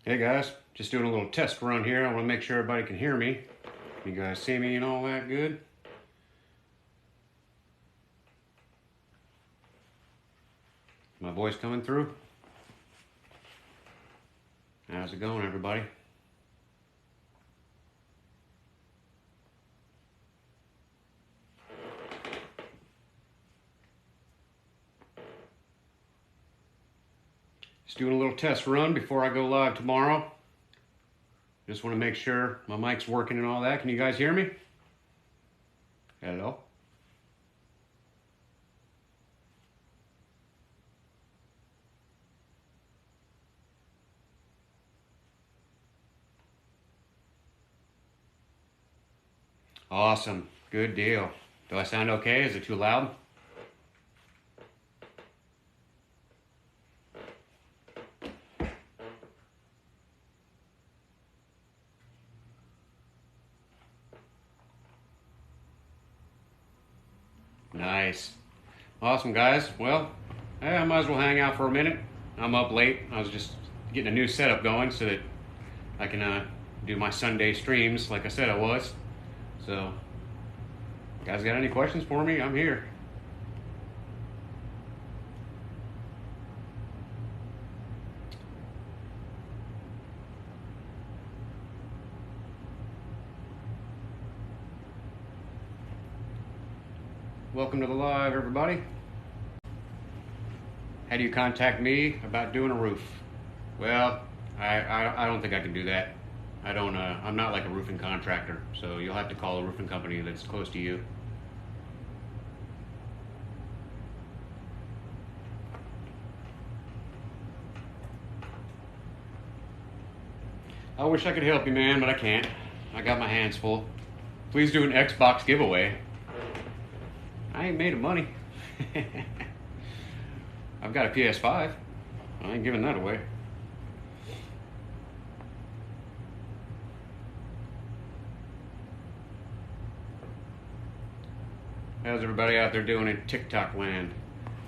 Hey guys, just doing a little test run here. I want to make sure everybody can hear me. You guys see me and all that good? My voice coming through? How's it going, everybody? Just doing a little test run before I go live tomorrow. Just want to make sure my mic's working and all that. Can you guys hear me? Hello? Awesome. Good deal. Do I sound okay? Is it too loud? Nice. Awesome, guys. Well, hey, I might as well hang out for a minute. I'm up late. I was just getting a new setup going so that I can do my Sunday streams like I said I was. So, guys got any questions for me? I'm here. Welcome to the live, everybody. How do you contact me about doing a roof? Well, I don't think I can do that. I'm not like a roofing contractor, so you'll have to call a roofing company that's close to you. I wish I could help you, man, but I can't. I got my hands full. Please do an Xbox giveaway. I ain't made of money. I've got a PS5. I ain't giving that away. How's everybody out there doing in TikTok land?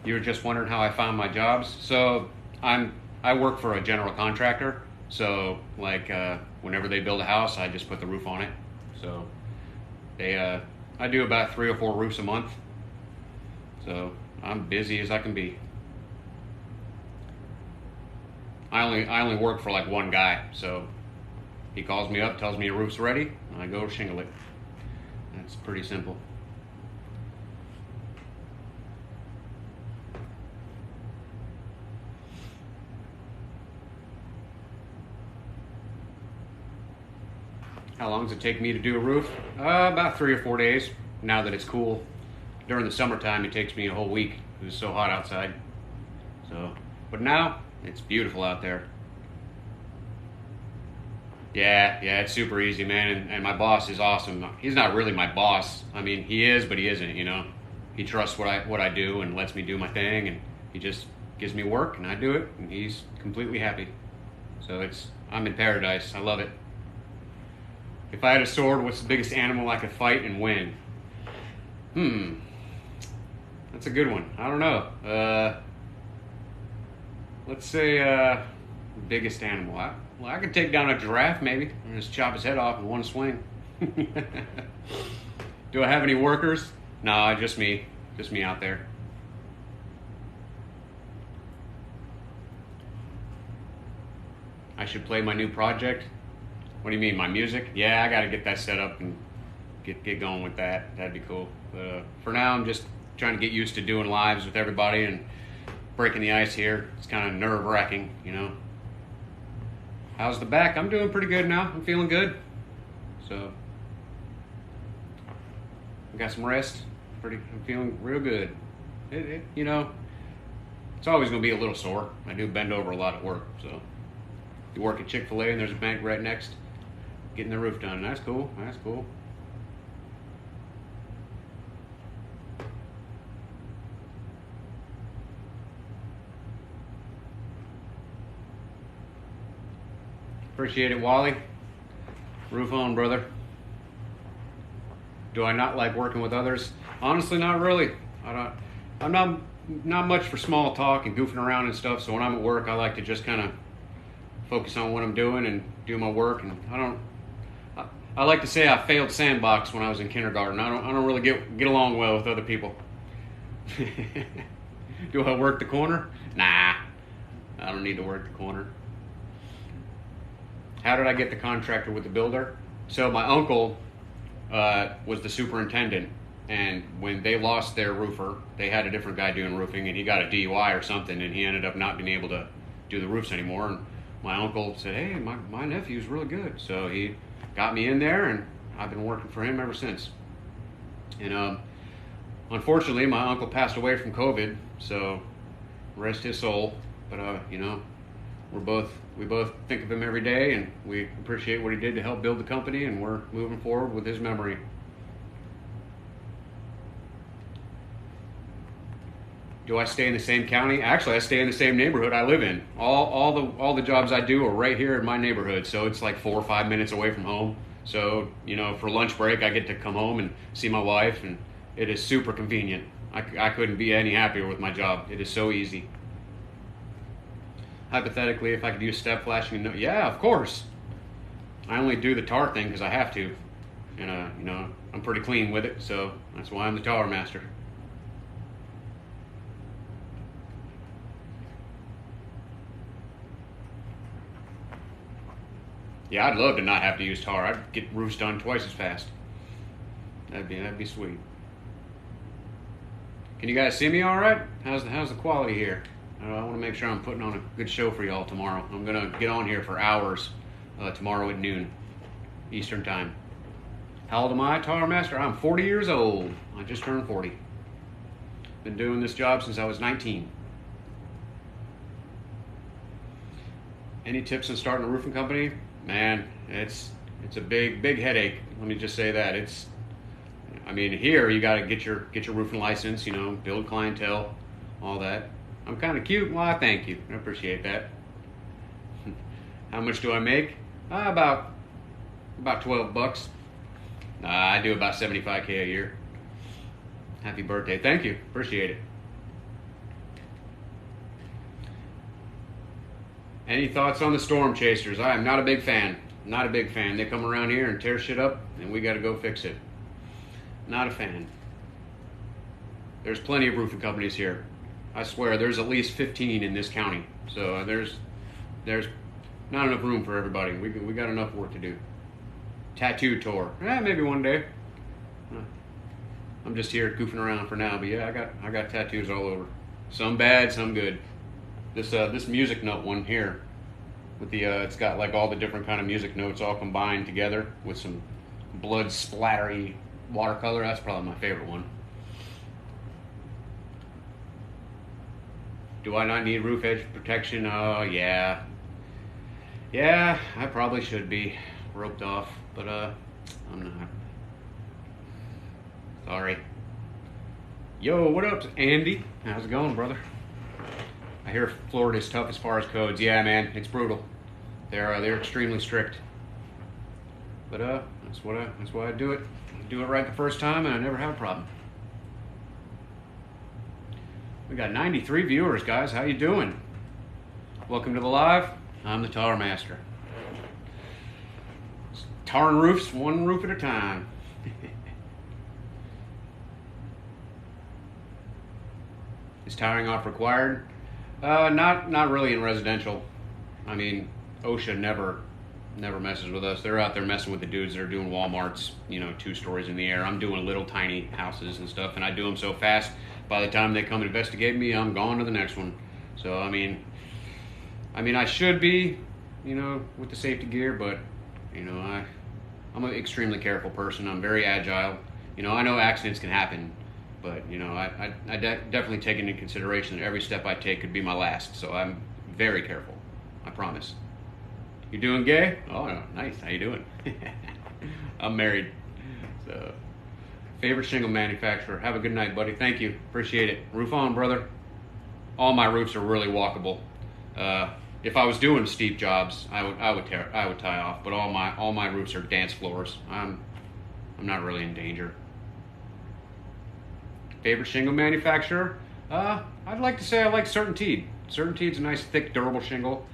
You were just wondering how I found my jobs? So I work for a general contractor. So whenever they build a house, I just put the roof on it. So I do about 3 or 4 roofs a month. So I'm busy as I can be. I only work for like one guy, so he calls me up, tells me a roof's ready, and I go shingle it. That's pretty simple. How long does it take me to do a roof? About 3 or 4 days, now that it's cool. During the summertime, it takes me a whole week. It's so hot outside. But now, it's beautiful out there. Yeah, it's super easy, man. And my boss is awesome. He's not really my boss. I mean, he is, but he isn't. You know, he trusts what I do and lets me do my thing, and he just gives me work, and I do it, and he's completely happy. So I'm in paradise. I love it. If I had a sword, what's the biggest animal I could fight and win? That's a good one. I don't know. Let's say biggest animal. I could take down a giraffe maybe and just chop his head off in one swing. Do I have any workers? No, just me. Just me out there. I should play my new project. What do you mean, my music? Yeah, I gotta get that set up and get going with that. That'd be cool. But for now, I'm just trying to get used to doing lives with everybody and breaking the ice here. It's kind of nerve-wracking, you know. How's the back? I'm doing pretty good now. I'm feeling good. So, I got some rest. I'm feeling real good. You know, it's always going to be a little sore. I do bend over a lot at work. So, you work at Chick-fil-A and there's a bank right next. Getting the roof done. That's cool. That's cool. Appreciate it, Wally. Roof on, brother. Do I not like working with others? Honestly, not really. I'm not much for small talk and goofing around and stuff. So when I'm at work, I like to just kind of focus on what I'm doing and do my work. And I like to say I failed sandbox when I was in kindergarten. I don't really get along well with other people. Do I work the corner? Nah, I don't need to work the corner. How did I get the contractor with the builder? So my uncle was the superintendent, and when they lost their roofer, they had a different guy doing roofing, and he got a DUI or something, and he ended up not being able to do the roofs anymore. And my uncle said, hey, my nephew's really good. So he got me in there, and I've been working for him ever since. And unfortunately, my uncle passed away from COVID, so rest his soul. But you know, we both think of him every day, and we appreciate what he did to help build the company, and we're moving forward with his memory. Do I stay in the same county? Actually, I stay in the same neighborhood I live in. All the jobs I do are right here in my neighborhood, so it's like 4 or 5 minutes away from home. So, you know, for lunch break, I get to come home and see my wife, and it is super convenient. I couldn't be any happier with my job. It is so easy. Hypothetically, if I could use step flashing, yeah, of course. I only do the tar thing because I have to, and you know, I'm pretty clean with it, so that's why I'm the tar master. Yeah, I'd love to not have to use tar. I'd get roofs done twice as fast. That'd be sweet. Can you guys see me all right? How's the quality here? I want to make sure I'm putting on a good show for y'all tomorrow. I'm gonna get on here for hours tomorrow at noon Eastern time. How old am I, Tar Master? I'm 40 years old. I just turned 40. Been doing this job since I was 19. Any tips on starting a roofing company? Man, it's a big headache. Let me just say that. I mean, here you got to get your roofing license, you know, build clientele, all that. I'm kind of cute. Well, thank you. I appreciate that. How much do I make? About $12. I do about $75K a year. Happy birthday. Thank you. Appreciate it. Any thoughts on the Storm Chasers? I am not a big fan. Not a big fan. They come around here and tear shit up, and we got to go fix it. Not a fan. There's plenty of roofing companies here. I swear, there's at least 15 in this county. So there's not enough room for everybody. We got enough work to do. Tattoo tour. Maybe one day. I'm just here goofing around for now, but yeah, I got tattoos all over. Some bad, some good. This music note one here, with the it's got like all the different kind of music notes all combined together with some blood splattery watercolor. That's probably my favorite one. Do I not need roof edge protection? Oh, yeah. Yeah, I probably should be roped off, but I'm not. Sorry. Yo, what up, Andy? How's it going, brother? I hear Florida's tough as far as codes. Yeah, man, it's brutal. They're extremely strict. But that's why I do it. I do it right the first time, and I never have a problem. We got 93 viewers, guys. How you doing? Welcome to the live. I'm the Tar Master. Tarring roofs, one roof at a time. Is tiring off required? Not really in residential. I mean, OSHA never messes with us. They're out there messing with the dudes that are doing Walmarts, you know, 2 stories in the air. I'm doing little tiny houses and stuff, and I do them so fast. By the time they come and investigate me, I'm gone to the next one. So I mean, I should be, you know, with the safety gear, but you know, I'm an extremely careful person. I'm very agile. You know, I know accidents can happen, but you know, I definitely take into consideration that every step I take could be my last. So I'm very careful. I promise. You doing gay? Oh, no, nice. How you doing? I'm married. So, favorite shingle manufacturer. Have a good night, buddy. Thank you. Appreciate it. Roof on, brother. All my roofs are really walkable. If I was doing steep jobs, I would tie off. But all my roofs are dance floors. I'm not really in danger. Favorite shingle manufacturer? I'd like to say I like CertainTeed. CertainTeed's a nice, thick, durable shingle.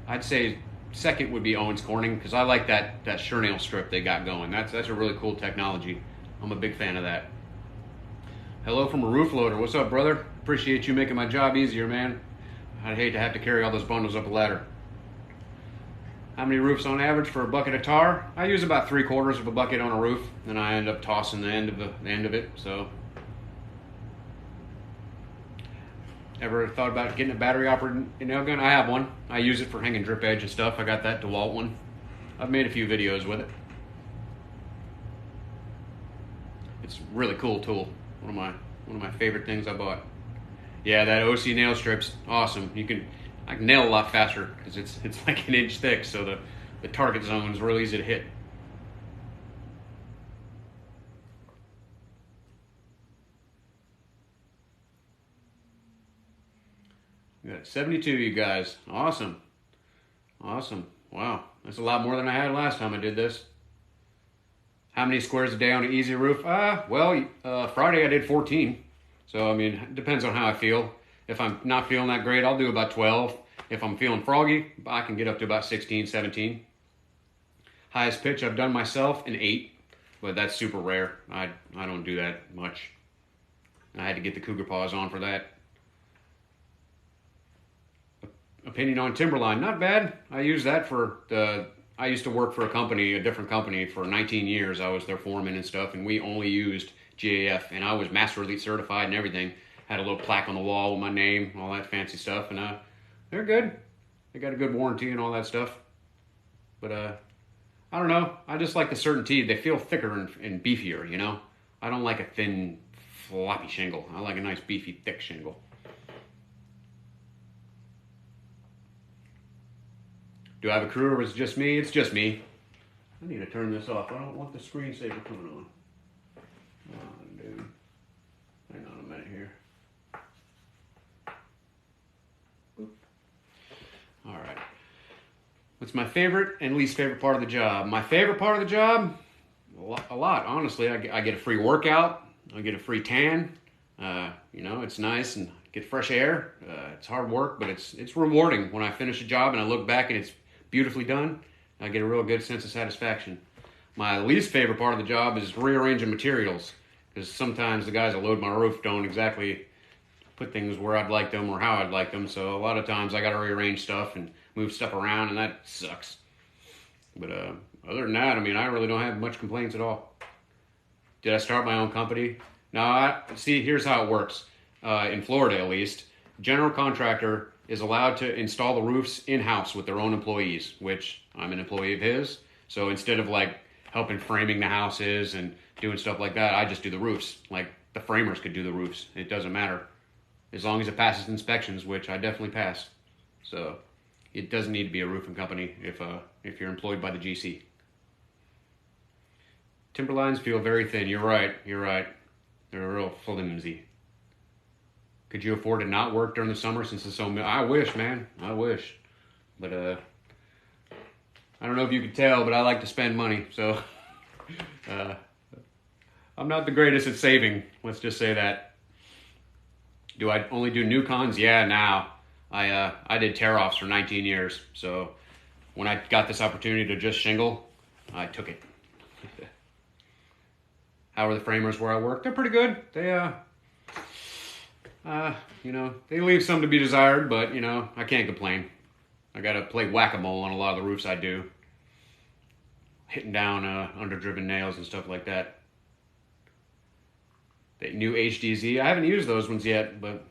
I'd say second would be Owens Corning because I like that Shernail strip they got going. That's a really cool technology. I'm a big fan of that. Hello from a roof loader. What's up, brother? Appreciate you making my job easier, man. I'd hate to have to carry all those bundles up a ladder. How many roofs on average for a bucket of tar? I use about 3/4 of a bucket on a roof, and I end up tossing the end of it. So, ever thought about getting a battery operated nail gun? I have one. I use it for hanging drip edge and stuff. I got that DeWalt one. I've made a few videos with it. It's a really cool tool. One of my favorite things I bought. Yeah, that OC nail strip's awesome. I can nail a lot faster because it's like an inch thick, so the target zone is really easy to hit. We got 72, you guys. Awesome. Awesome. Wow. That's a lot more than I had last time I did this. How many squares a day on an easy roof? Friday I did 14. So, I mean, it depends on how I feel. If I'm not feeling that great, I'll do about 12. If I'm feeling froggy, I can get up to about 16, 17. Highest pitch I've done myself, an 8. But that's super rare. I don't do that much. I had to get the cougar paws on for that. Opinion on Timberline, not bad. I use that I used to work for a different company for 19 years. I was their foreman and stuff, and we only used GAF, and I was Master Elite certified and everything. Had a little plaque on the wall with my name, all that fancy stuff, and they're good. They got a good warranty and all that stuff. But I don't know. I just like the certainty. They feel thicker and beefier, you know? I don't like a thin, floppy shingle. I like a nice, beefy, thick shingle. Do I have a crew or is it just me? It's just me. I need to turn this off. I don't want the screensaver coming on. Come on, dude. Hang on a minute here. Boop. All right. What's my favorite and least favorite part of the job? My favorite part of the job? A lot, honestly. I get a free workout. I get a free tan. It's nice and get fresh air. It's hard work, but it's rewarding when I finish a job and I look back and it's beautifully done. I get a real good sense of satisfaction. My least favorite part of the job is rearranging materials, because sometimes the guys that load my roof don't exactly put things where I'd like them or how I'd like them. So a lot of times I got to rearrange stuff and move stuff around, and that sucks. But other than that, I mean, I really don't have much complaints at all. Did I start my own company? No, here's how it works. In Florida, at least, general contractor is allowed to install the roofs in-house with their own employees, which I'm an employee of his. So instead of like helping framing the houses and doing stuff like that, I just do the roofs. Like the framers could do the roofs. It doesn't matter. As long as it passes inspections, which I definitely passed. So it doesn't need to be a roofing company if you're employed by the GC. Timberlines feel very thin. You're right. They're real flimsy. Could you afford to not work during the summer since it's so... I wish, man. I wish. But, I don't know if you could tell, but I like to spend money. So, I'm not the greatest at saving. Let's just say that. Do I only do new cons? Yeah, now. I did tear-offs for 19 years. So, when I got this opportunity to just shingle, I took it. How are the framers where I work? They're pretty good. They leave some to be desired, but, I can't complain. I got to play whack-a-mole on a lot of the roofs I do. Hitting down under-driven nails and stuff like that. The new HDZ, I haven't used those ones yet, but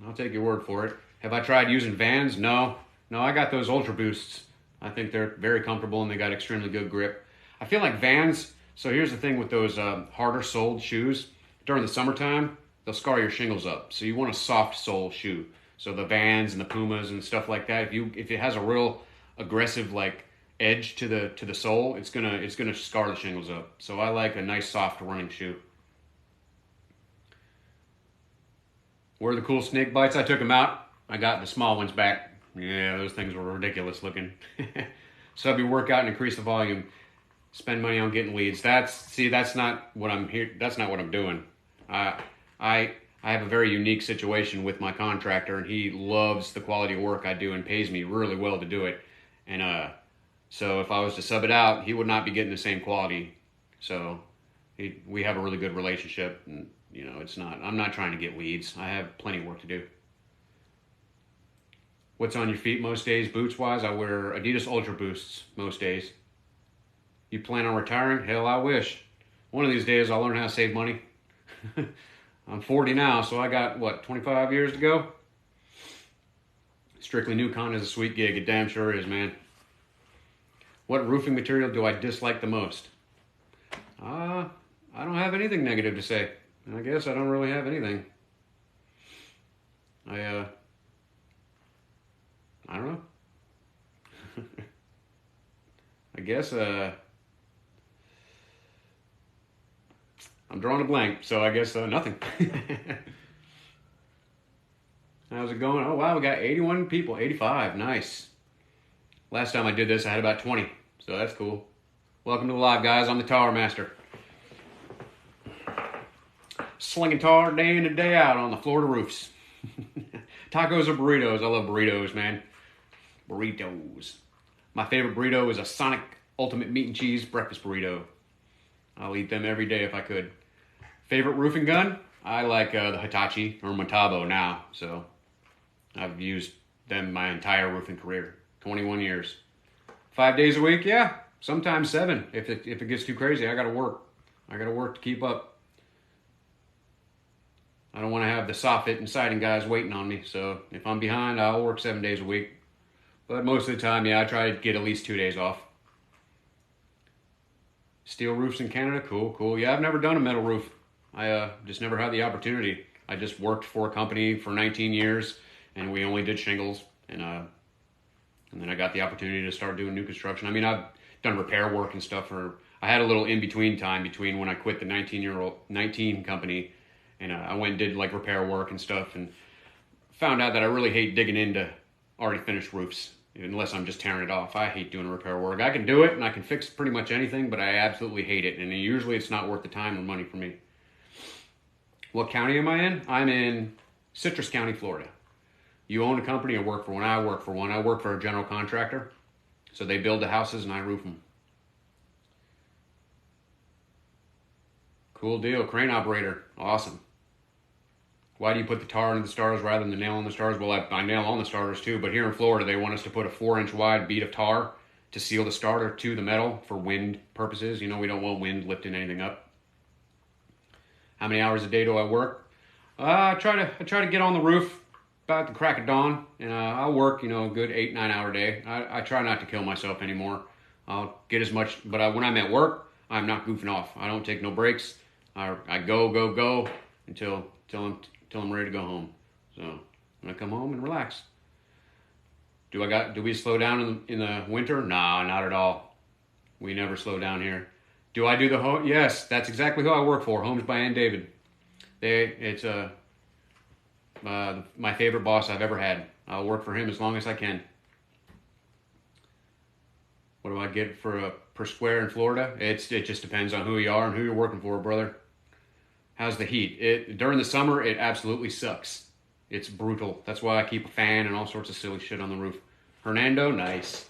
I'll take your word for it. Have I tried using Vans? No, I got those Ultra Boosts. I think they're very comfortable and they got extremely good grip. I feel like Vans, so here's the thing with those harder soled shoes. During the summertime, they'll scar your shingles up. So you want a soft sole shoe. So the Vans and the Pumas and stuff like that, if it has a real aggressive like edge to the sole, it's gonna scar the shingles up. So I like a nice soft running shoe. Where are the cool snake bites? I took them out. I got the small ones back. Yeah, those things were ridiculous looking. Subby workout and increase the volume. Spend money on getting leads. That's not what I'm here. That's not what I'm doing. I have a very unique situation with my contractor, and he loves the quality of work I do and pays me really well to do it. And So if I was to sub it out, he would not be getting the same quality. So we have a really good relationship, and it's not. I'm not trying to get weeds. I have plenty of work to do. What's on your feet most days, boots wise? I wear Adidas Ultra Boosts most days. You plan on retiring? Hell, I wish. One of these days I'll learn how to save money. I'm 40 now, so I got, 25 years to go? Strictly Newcon is a sweet gig. It damn sure is, man. What roofing material do I dislike the most? I don't have anything negative to say. I guess I don't really have anything. I don't know. I guess, I'm drawing a blank, so I guess nothing. How's it going? Oh, wow, we got 81 people, 85, nice. Last time I did this, I had about 20, so that's cool. Welcome to the live, guys. I'm the Tower Master. Slinging tar day in and day out on the Florida roofs. Tacos or burritos? I love burritos, man. Burritos. My favorite burrito is a Sonic Ultimate Meat and Cheese breakfast burrito. I'll eat them every day if I could. Favorite roofing gun? I like the Hitachi or Metabo now. So I've used them my entire roofing career. 21 years. 5 days a week? Yeah. Sometimes 7. If it gets too crazy, I gotta work. I gotta work to keep up. I don't want to have the soffit and siding guys waiting on me. So if I'm behind, I'll work 7 days a week. But most of the time, yeah, I try to get at least 2 days off. Steel roofs in Canada? Cool. Yeah, I've never done a metal roof. I just never had the opportunity. I just worked for a company for 19 years, and we only did shingles. And then I got the opportunity to start doing new construction. I mean, I've done repair work and stuff. I had a little in-between time between when I quit the 19 company, and I went and did like repair work and stuff, and found out that I really hate digging into already finished roofs unless I'm just tearing it off. I hate doing repair work. I can do it and I can fix pretty much anything, but I absolutely hate it, and usually it's not worth the time or money for me. What county am I in? I'm in Citrus County, Florida. You own a company or work for one? I work for one. I work for a general contractor. So they build the houses and I roof them. Cool deal. Crane operator. Awesome. Why do you put the tar into the stars rather than the nail on the stars? Well, I nail on the starters too, but here in Florida, they want us to put a 4-inch wide bead of tar to seal the starter to the metal for wind purposes. We don't want wind lifting anything up. How many hours a day do I work? I try to get on the roof about the crack of dawn, and I'll work, a good 8-9 hour day. I try not to kill myself anymore. I'll get as much, but when I'm at work, I'm not goofing off. I don't take no breaks. I go until I'm ready to go home. So I'm gonna come home and relax. Do we slow down in the winter? Nah, not at all. We never slow down here. Do I do the home? Yes, that's exactly who I work for. Homes by Ann David. It's my favorite boss I've ever had. I'll work for him as long as I can. What do I get per square in Florida? It just depends on who you are and who you're working for, brother. How's the heat? During the summer, it absolutely sucks. It's brutal. That's why I keep a fan and all sorts of silly shit on the roof. Hernando, nice.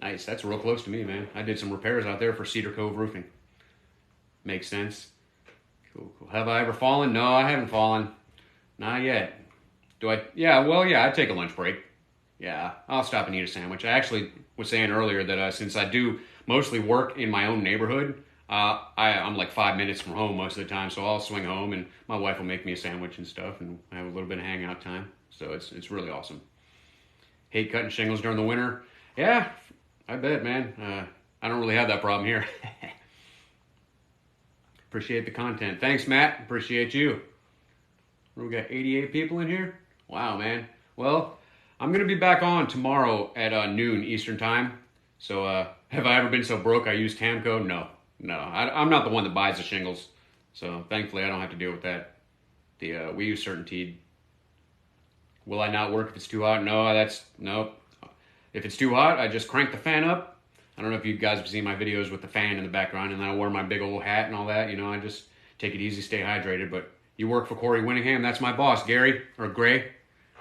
Nice. That's real close to me, man. I did some repairs out there for Cedar Cove Roofing. Makes sense. Cool. Have I ever fallen? No, I haven't fallen. Not yet. Do I? Yeah, I'd take a lunch break. Yeah, I'll stop and eat a sandwich. I actually was saying earlier that since I do mostly work in my own neighborhood, I'm like 5 minutes from home most of the time, so I'll swing home and my wife will make me a sandwich and stuff, and have a little bit of hangout time. So it's really awesome. Hate cutting shingles during the winter. Yeah, I bet, man. I don't really have that problem here. Appreciate the content. Thanks, Matt. Appreciate you. We got 88 people in here. Wow, man. Well, I'm gonna be back on tomorrow at noon Eastern time. So have I ever been so broke I use Tamco? No. I'm not the one that buys the shingles, so thankfully I don't have to deal with that. We use CertainTeed. Will I not work if it's too hot? No. If it's too hot, I just crank the fan up. I don't know if you guys have seen my videos with the fan in the background, and then I wear my big old hat and all that. I just take it easy, stay hydrated. But you work for Corey Winningham. That's my boss, Gary or Gray.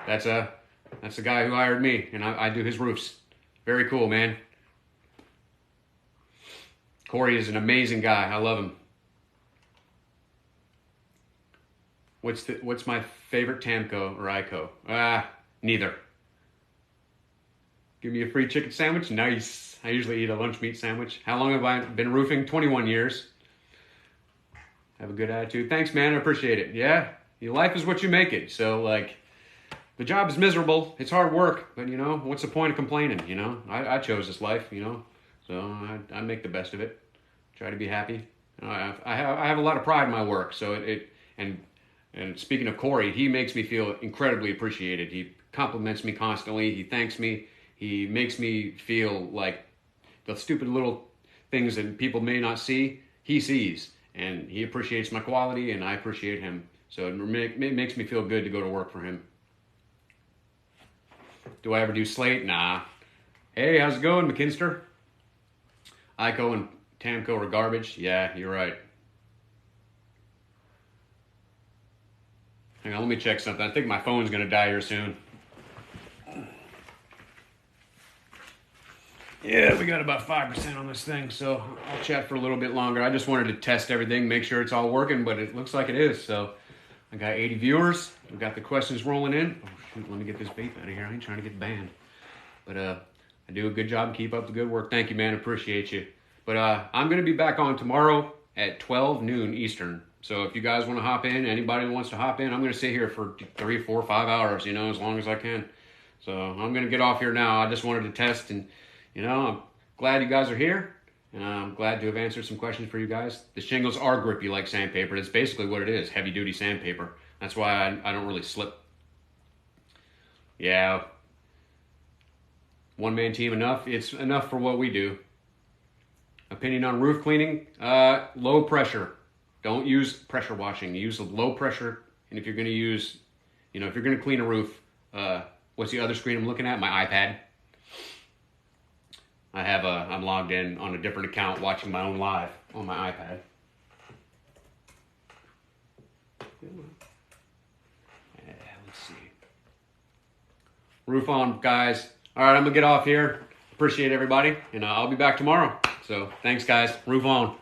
That's the guy who hired me, and I do his roofs. Very cool, man. Corey is an amazing guy. I love him. What's my favorite Tamco or Ico? Neither. Give me a free chicken sandwich? Nice. I usually eat a lunch meat sandwich. How long have I been roofing? 21 years. Have a good attitude. Thanks, man. I appreciate it. Yeah, your life is what you make it. So, like, the job is miserable. It's hard work. But, you know, what's the point of complaining, you know? I chose this life, you know? So I make the best of it. Try to be happy. I have a lot of pride in my work. So and speaking of Corey, he makes me feel incredibly appreciated. He compliments me constantly. He thanks me. He makes me feel like the stupid little things that people may not see, he sees. And he appreciates my quality, and I appreciate him. So it makes me feel good to go to work for him. Do I ever do slate? Nah. Hey, how's it going, McKinster? Ico and Tamco are garbage. Yeah, you're right. Hang on, let me check something. I think my phone's going to die here soon. Yeah, we got about 5% on this thing, so I'll chat for a little bit longer. I just wanted to test everything, make sure it's all working, but it looks like it is. So I got 80 viewers. We got the questions rolling in. Oh, shoot, let me get this vape out of here. I ain't trying to get banned. But I do a good job. Keep up the good work. Thank you, man. Appreciate you. But I'm going to be back on tomorrow at 12 noon Eastern. So if you guys want to hop in, anybody wants to hop in, I'm going to sit here for 3, 4, 5 hours, you know, as long as I can. So I'm going to get off here now. I just wanted to test, and, you know, I'm glad you guys are here. And I'm glad to have answered some questions for you guys. The shingles are grippy like sandpaper. That's basically what it is, heavy-duty sandpaper. That's why I don't really slip. Yeah. One-man team enough? It's enough for what we do. Opinion on roof cleaning? Low pressure. Don't use pressure washing. Use low pressure. And if you're going to use, you know, if you're going to clean a roof, what's the other screen I'm looking at? My iPad. I'm logged in on a different account watching my own live on my iPad. Let's see. Roof on, guys. All right, I'm going to get off here. Appreciate everybody. And I'll be back tomorrow. So thanks, guys. Roof on.